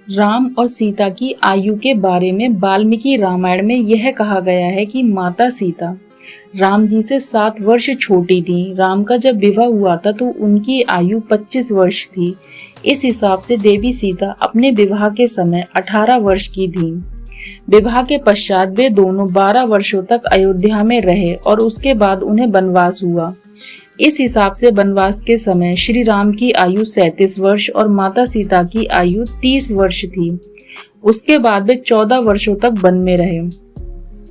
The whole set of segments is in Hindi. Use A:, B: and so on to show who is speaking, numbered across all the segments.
A: राम और सीता की आयु के बारे में वाल्मीकि रामायण में यह कहा गया है कि माता सीता राम जी से 7 वर्ष छोटी थी। राम का जब विवाह हुआ था तो उनकी आयु 25 वर्ष थी। इस हिसाब से देवी सीता अपने विवाह के समय 18 वर्ष की थी। विवाह के पश्चात वे दोनों 12 वर्षों तक अयोध्या में रहे और उसके बाद उन्हें वनवास हुआ। इस हिसाब से वनवास के समय श्री राम की आयु 37 वर्ष और माता सीता की आयु 30 वर्ष थी। उसके बाद वे 14 वर्षों तक वन में रहे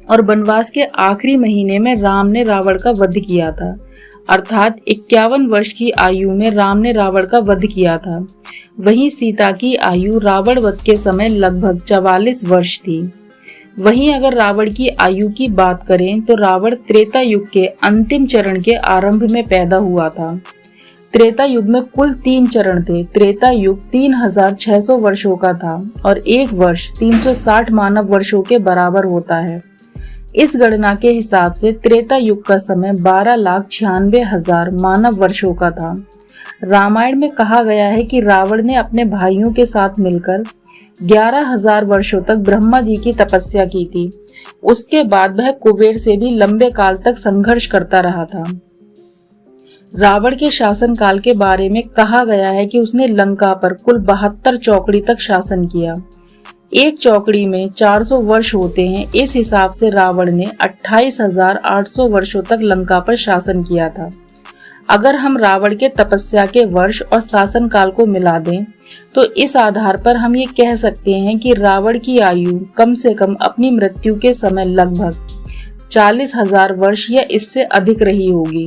A: और वनवास के आखिरी महीने में राम ने रावण का वध किया था, अर्थात 51 वर्ष की आयु में राम ने रावण का वध किया था। वहीं सीता की आयु रावण वध के समय लगभग 44 वर्ष थी। वहीं अगर रावण की आयु की बात करें तो रावण त्रेता युग के अंतिम चरण के आरंभ में पैदा हुआ था। त्रेता युग में कुल 3 चरण थे। त्रेता युग 3600 वर्षों का था और एक वर्ष 360 मानव वर्षों के बराबर होता है। इस गणना के हिसाब से त्रेता युग का समय 12,96,000 मानव वर्षों का था। रामायण में कहा गया है कि रावण ने अपने भाइयों के साथ मिलकर 11,000 वर्षों तक ब्रह्मा जी की तपस्या की थी। उसके बाद वह कुबेर से भी लंबे काल तक संघर्ष करता रहा था। रावण के शासन काल के बारे में कहा गया है कि उसने लंका पर कुल 72 चौकड़ी तक शासन किया। एक चौकड़ी में 400 वर्ष होते हैं। इस हिसाब से रावण ने 28,800 वर्षों तक लंका पर शासन किया था। अगर हम रावण के तपस्या के वर्ष और शासन काल को मिला दें तो इस आधार पर हम ये कह सकते हैं कि रावण की आयु कम से कम अपनी मृत्यु के समय लगभग 40,000 वर्ष या इससे अधिक रही होगी।